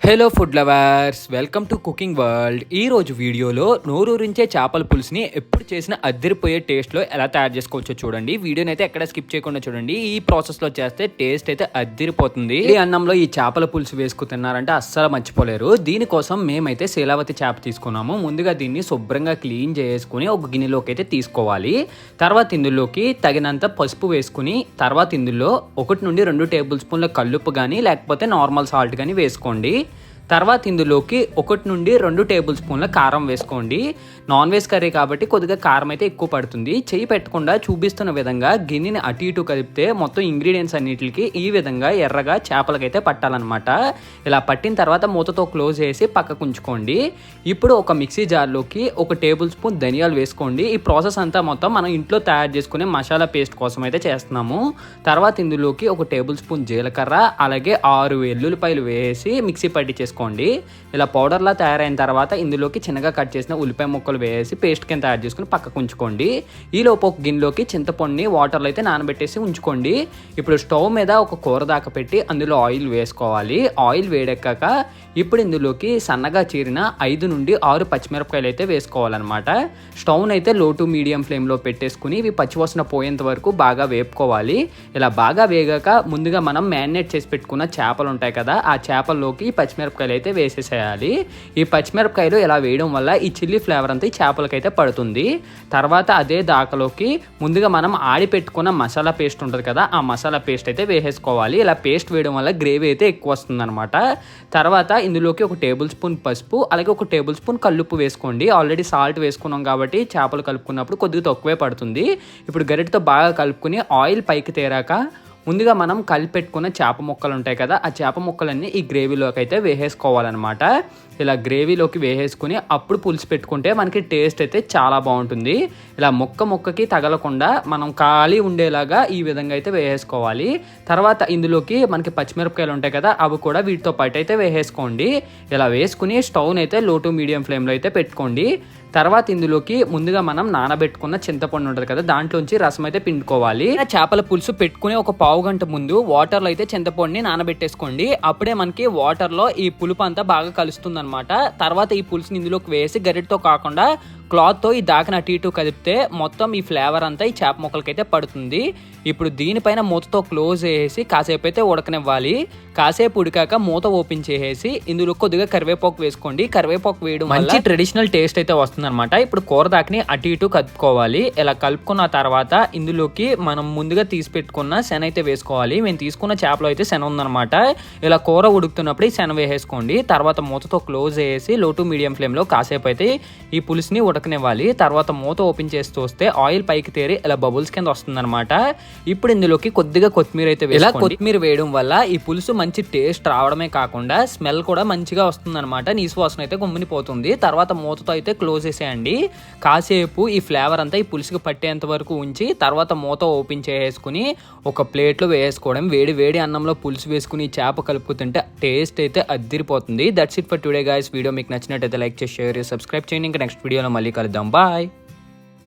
Hello food lovers, welcome to cooking world. ఈరోజు వీడియోలో నోరూరించే చేపల పులుసుని ఎప్పుడు చేసిన అద్దరిపోయే టేస్ట్లో ఎలా తయారు చేసుకోవచ్చో చూడండి. వీడియోని అయితే ఎక్కడ స్కిప్ చేయకుండా చూడండి. ఈ ప్రాసెస్లో చేస్తే టేస్ట్ అయితే అద్దరిపోతుంది. ఈ అన్నంలో ఈ చేపల పులుసు వేసుకు తిన్నారంటే అస్సలు మర్చిపోలేరు. దీనికోసం మేమైతే శీలావతి చేప తీసుకున్నాము. ముందుగా దీన్ని శుభ్రంగా క్లీన్ చేసుకుని ఒక గిన్నెలోకి అయితే తీసుకోవాలి. తర్వాత ఇందులోకి తగినంత పసుపు వేసుకుని తర్వాత ఇందులో 1 నుండి 2 టేబుల్ స్పూన్ల కల్లుప్పు కానీ లేకపోతే నార్మల్ సాల్ట్ కానీ వేసుకోండి. తర్వాత ఇందులోకి 1 నుండి 2 టేబుల్ స్పూన్ల కారం వేసుకోండి. నాన్ వెజ్ కర్రీ కాబట్టి కొద్దిగా కారం అయితే ఎక్కువ పడుతుంది. చెయ్యి పెట్టకుండా చూపిస్తున్న విధంగా గిన్నెని అటు ఇటు కలిపితే మొత్తం ఇంగ్రీడియంట్స్ అన్నిటికి ఈ విధంగా ఎర్రగా చేపలకైతే పట్టాలన్నమాట. ఇలా పట్టిన తర్వాత మూతతో క్లోజ్ చేసి పక్కకు ఉంచుకోండి. ఇప్పుడు ఒక మిక్సీ జార్లోకి 1 టేబుల్ స్పూన్ ధనియాలు వేసుకోండి. ఈ ప్రాసెస్ అంతా మొత్తం మనం ఇంట్లో తయారు చేసుకునే మసాలా పేస్ట్ కోసం అయితే చేస్తున్నాము. తర్వాత ఇందులోకి 1 టేబుల్ స్పూన్ జీలకర్ర అలాగే 6 వెల్లుల్లిపాయలు వేసి మిక్సీ పట్టి చేసుకోండి. ఇలా పౌడర్లా తయారైన తర్వాత ఇందులోకి చిన్నగా కట్ చేసిన ఉల్లిపాయ ముక్కలు వేసి పేస్ట్ కింద తయారు చేసుకుని పక్కకు ఉంచుకోండి. ఈలోపు ఒక గిన్నెలోకి చింతపండుని వాటర్లో అయితే నానబెట్టేసి ఉంచుకోండి. ఇప్పుడు స్టవ్ మీద ఒక కూర దాకా పెట్టి అందులో ఆయిల్ వేసుకోవాలి. ఆయిల్ వేడెక్కాక ఇప్పుడు ఇందులోకి సన్నగా చీరిన 5 నుండి 6 పచ్చిమిరపకాయలు అయితే వేసుకోవాలన్నమాట. స్టవ్ని అయితే లో టు మీడియం ఫ్లేమ్లో పెట్టేసుకుని ఇవి పచ్చివాసన పోయేంత వరకు బాగా వేపుకోవాలి. ఇలా బాగా వేగాక ముందుగా మనం మ్యారినేట్ చేసి పెట్టుకున్న చేపలు ఉంటాయి కదా, ఆ చేపల్లోకి పచ్చిమిరపకాయలు అయితే వేసేసేయాలి. ఈ పచ్చిమిరపకాయలు ఇలా వేయడం వల్ల ఈ చిల్లీ ఫ్లేవర్ అంతా ఈ చేపలకైతే పడుతుంది. తర్వాత అదే దాకలోకి ముందుగా మనం ఆడి పెట్టుకున్న మసాలా పేస్ట్ ఉంటుంది కదా, ఆ మసాలా పేస్ట్ అయితే వేసేసుకోవాలి. ఇలా పేస్ట్ వేయడం వల్ల గ్రేవీ అయితే ఎక్కువ వస్తుంది అనమాట. తర్వాత ఇందులోకి 1 టేబుల్ స్పూన్ పసుపు అలాగే 1 టేబుల్ స్పూన్ కల్లుప్పు వేసుకోండి. ఆల్రెడీ సాల్ట్ వేసుకున్నాం కాబట్టి చేపలు కలుపుకున్నప్పుడు కొద్దిగా తక్కువే పడుతుంది. ఇప్పుడు గరిటెతో బాగా కలుపుకుని ఆయిల్ పైకి తేరాక ముందుగా మనం కలిపెట్టుకున్న చేప ముక్కలు ఉంటాయి కదా, ఆ చేప ముక్కలన్నీ ఈ గ్రేవీలోకి అయితే వేసేసుకోవాలన్నమాట. ఇలా గ్రేవీలోకి వేసేసుకుని అప్పుడు పులుసు పెట్టుకుంటే మనకి టేస్ట్ అయితే చాలా బాగుంటుంది. ఇలా ముక్కకి తగలకుండా మనం ఖాళీ ఉండేలాగా ఈ విధంగా అయితే వేసేసుకోవాలి. తర్వాత ఇందులోకి మనకి పచ్చిమిరపకాయలు ఉంటాయి కదా, అవి కూడా వీటితో పాటు అయితే వేసేసుకోండి. ఇలా వేసుకుని స్టవ్ని అయితే లో టు మీడియం ఫ్లేమ్లో అయితే పెట్టుకోండి. తర్వాత ఇందులోకి ముందుగా మనం నానబెట్టుకున్న చింతపండు ఉంటుంది కదా, దాంట్లోంచి రసం అయితే పిండుకోవాలి. చేపల పులుసు పెట్టుకుని ఒక పావు గంట ముందు వాటర్లో అయితే చింతపండుని నానబెట్టేసుకోండి. అప్పుడే మనకి వాటర్లో ఈ పులుపు అంతా బాగా కలుస్తుంది అనమాట. తర్వాత ఈ పులుసుని ఇందులోకి వేసి గరిటతో కాకుండా క్లాత్తో ఈ దాకన అటు ఇటు కదిపితే మొత్తం ఈ ఫ్లేవర్ అంతా ఈ చేప ముక్కలకైతే పడుతుంది. ఇప్పుడు దీనిపైన మూతతో క్లోజ్ చేసి కాసేపు అయితే ఉడకనివ్వాలి. కాసేపు ఉడికాక మూత ఓపెన్ చేసేసి ఇందులో కొద్దిగా కరివేపాకు వేసుకోండి. కరివేపాకు వేయడం మంచి ట్రెడిషనల్ టేస్ట్ అయితే వస్తుంది అనమాట. ఇప్పుడు కూర దాకని అటు ఇటు కలుపుకోవాలి. ఇలా కలుపుకున్న తర్వాత ఇందులోకి మనం ముందుగా తీసి పెట్టుకున్న శన అయితే వేసుకోవాలి. మేము తీసుకున్న చేపలో అయితే శన ఉందనమాట. ఇలా కూర ఉడుకుతున్నప్పుడు ఈ శన వేసేసుకోండి. తర్వాత మూతతో క్లోజ్ చేసి లో టు మీడియం ఫ్లేమ్లో కాసేపు అయితే ఈ పులుసుని ఉడకనివ్వాలి. తర్వాత మూత ఓపెన్ చేసి చూస్తే ఆయిల్ పైకి తేరి ఇలా బబుల్స్ కింద వస్తుంది అనమాట. ఇప్పుడు ఇందులోకి కొద్దిగా కొత్తిమీర అయితే వేసుకోండి. ఇలా కొత్తిమీర వేయడం వల్ల ఈ పులుసు మంచి టేస్ట్ రావడమే కాకుండా స్మెల్ కూడా మంచిగా వస్తుంది అనమాట. నీసు వాసన అయితే గుమ్మినిపోతుంది. తర్వాత మూతతో అయితే క్లోజ్ చేసేయండి. కాసేపు ఈ ఫ్లేవర్ అంతా ఈ పులుసుకి పట్టేంత వరకు ఉంచి తర్వాత మూత ఓపెన్ చేసుకుని ఒక ప్లేట్లో వేసుకోవడం. వేడి వేడి అన్నంలో పులుసు వేసుకుని చేప కలుపుతుంటే టేస్ట్ అయితే అద్దిరిపోతుంది. That's it for today guys. Video మీకు నచ్చినట్టయితే లైక్ చేసి షేర్ చేసి సబ్స్క్రైబ్ చేయండి. ఇంకా నెక్స్ట్ వీడియోలో మళ్ళీ కలుద్దాం. బాయ్.